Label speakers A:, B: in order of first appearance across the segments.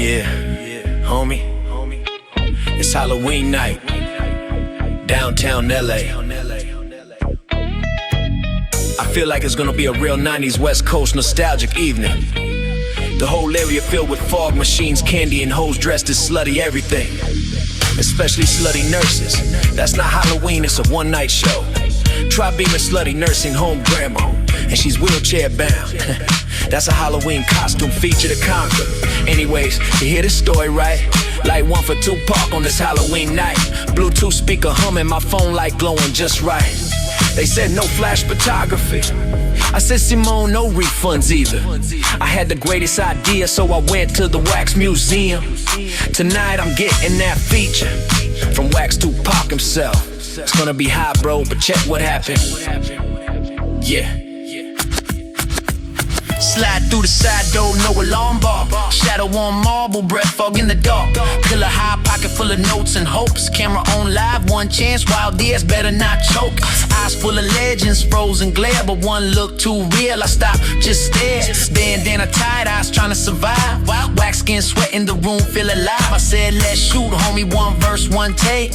A: Yeah, homie, it's Halloween night, downtown LA. I feel like it's gonna be a real 90s West Coast nostalgic evening. The whole area filled with fog machines, candy, and hoes dressed as slutty everything. Especially slutty nurses. That's not Halloween, it's a one-night show. Try being a slutty nursing home grandma, and she's wheelchair bound. That's a Halloween costume feature to conquer. Anyways, you hear this story, right? Light one for Tupac on this Halloween night. Bluetooth speaker humming, my phone light glowing just right. They said no flash photography. I said, Simone, no refunds either. I had the greatest idea, so I went to the Wax Museum. Tonight I'm getting that feature from Wax Tupac himself. It's gonna be hot, bro, but check what happened. Yeah. Slide through the side door, no alarm bar. Shadow on marble, breath fog in the dark. Pillar high, pocket full of notes and hopes. Camera on live, one chance, Wild DS better not choke. Eyes full of legends, frozen glare, but one look too real. I stopped, just stared. Bandana tied, eyes trying to survive. Wax skin, sweat in the room, feel alive. I said, let's shoot, homie, one verse, one take.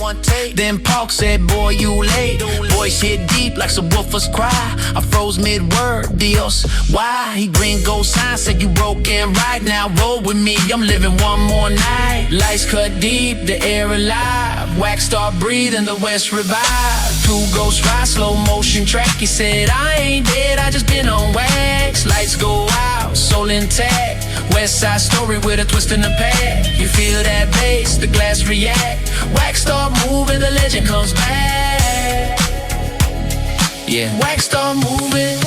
A: Then Pac said, boy, you late. Voice hit deep like subwoofers cry. I froze mid-word, Dios, why? He green gold sign said you broken right now. Roll with me, I'm living one more night. Lights cut deep, the air alive. Wax start breathing, the West revive. Two ghosts ride, slow motion track. He said, I ain't dead, I just been on wax. Lights go out, soul intact. West Side Story with a twist in the pad. You feel that bass, the glass react. Wax start moving, the legend comes back. Yeah, wax start moving.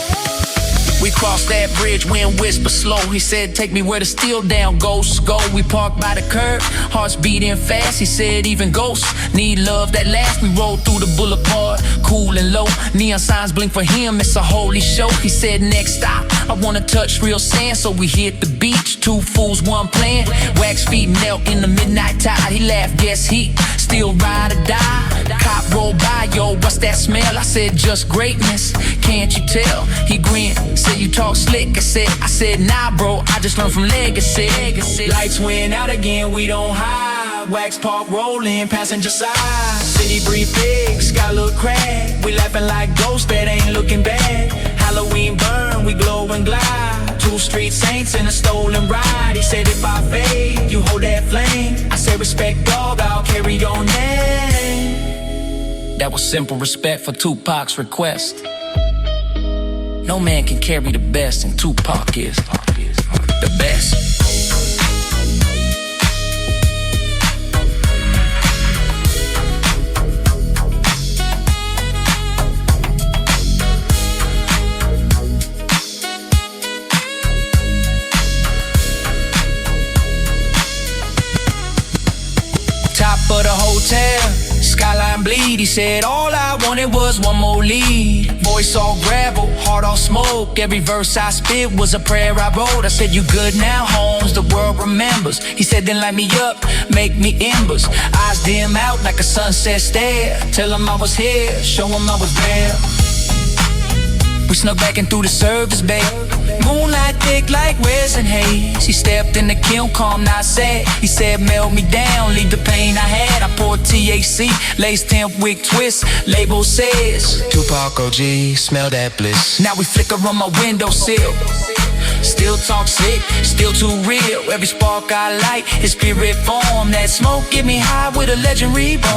A: We crossed that bridge, wind whisper slow. He said, take me where the steel down ghosts go. We parked by the curb, hearts beating fast. He said, even ghosts need love that lasts. We rolled through the boulevard, cool and low. Neon signs blink for him, it's a holy show. He said, next stop, I wanna touch real sand. So we hit the beach, two fools, one plan. Wax feet melt in the midnight tide. He laughed, guess he still ride or die. Cop rolled by, yo, what's that smell? I said, just greatness, can't you tell? He grinned, said, you talk slick. I said, nah, bro, I just learned from legacy. Lights went out again, we don't hide. Wax Park rolling, passenger side. City breathe big, sky look crack. We laughing like ghosts that ain't looking bad. Halloween burn, we glow and glide. Two street saints in a stolen ride. He said, if I fade, you hold that flame. I said, respect, dog, I'll carry your name. That was simple respect for Tupac's request. No man can carry the best, and Tupac is the best. Top of the hotel, skyline bleed. He said, all I wanted was one more lead. Voice all gravel, heart all smoke. Every verse I spit was a prayer I wrote. I said, you good now, Holmes, the world remembers. He said, then light me up, make me embers. Eyes dim out like a sunset stare. Tell him I was here, show him I was there. We snuck back in through the service bay. Moonlight thick like resin haze. He stepped in the kiln, calm, not sad. He said, melt me down, leave the pain I had. I poured THC, lace temp wick twist. Label says, Tupac OG, smell that bliss. Now we flicker on my windowsill. Still talk slick, still too real. Every spark I light is spirit form. That smoke get me high with a legend reborn.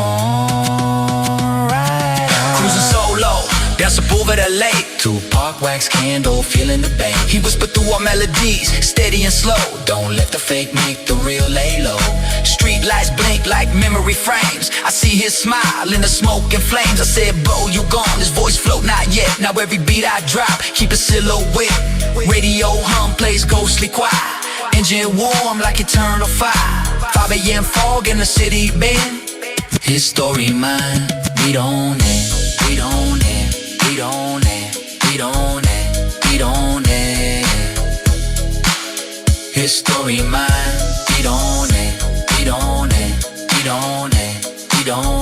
A: Right on. Cruising solo, that's a over the lake. Tupac wax candle, feeling the bang. He whispered through our melodies, steady and slow. Don't let the fake make the real lay low. Street lights blink like memory frames. I see his smile in the smoke and flames. I said, bro, you gone, his voice float, not yet. Now every beat I drop, keep a silhouette. Radio hum, plays ghostly quiet. Engine warm like eternal fire. 5 a.m. fog in the city bend. His story mine, we don't end, we don't end. We don't end, we don't end, we don't end. His story mine, we don't end, we don't end, we don't end, we don't end.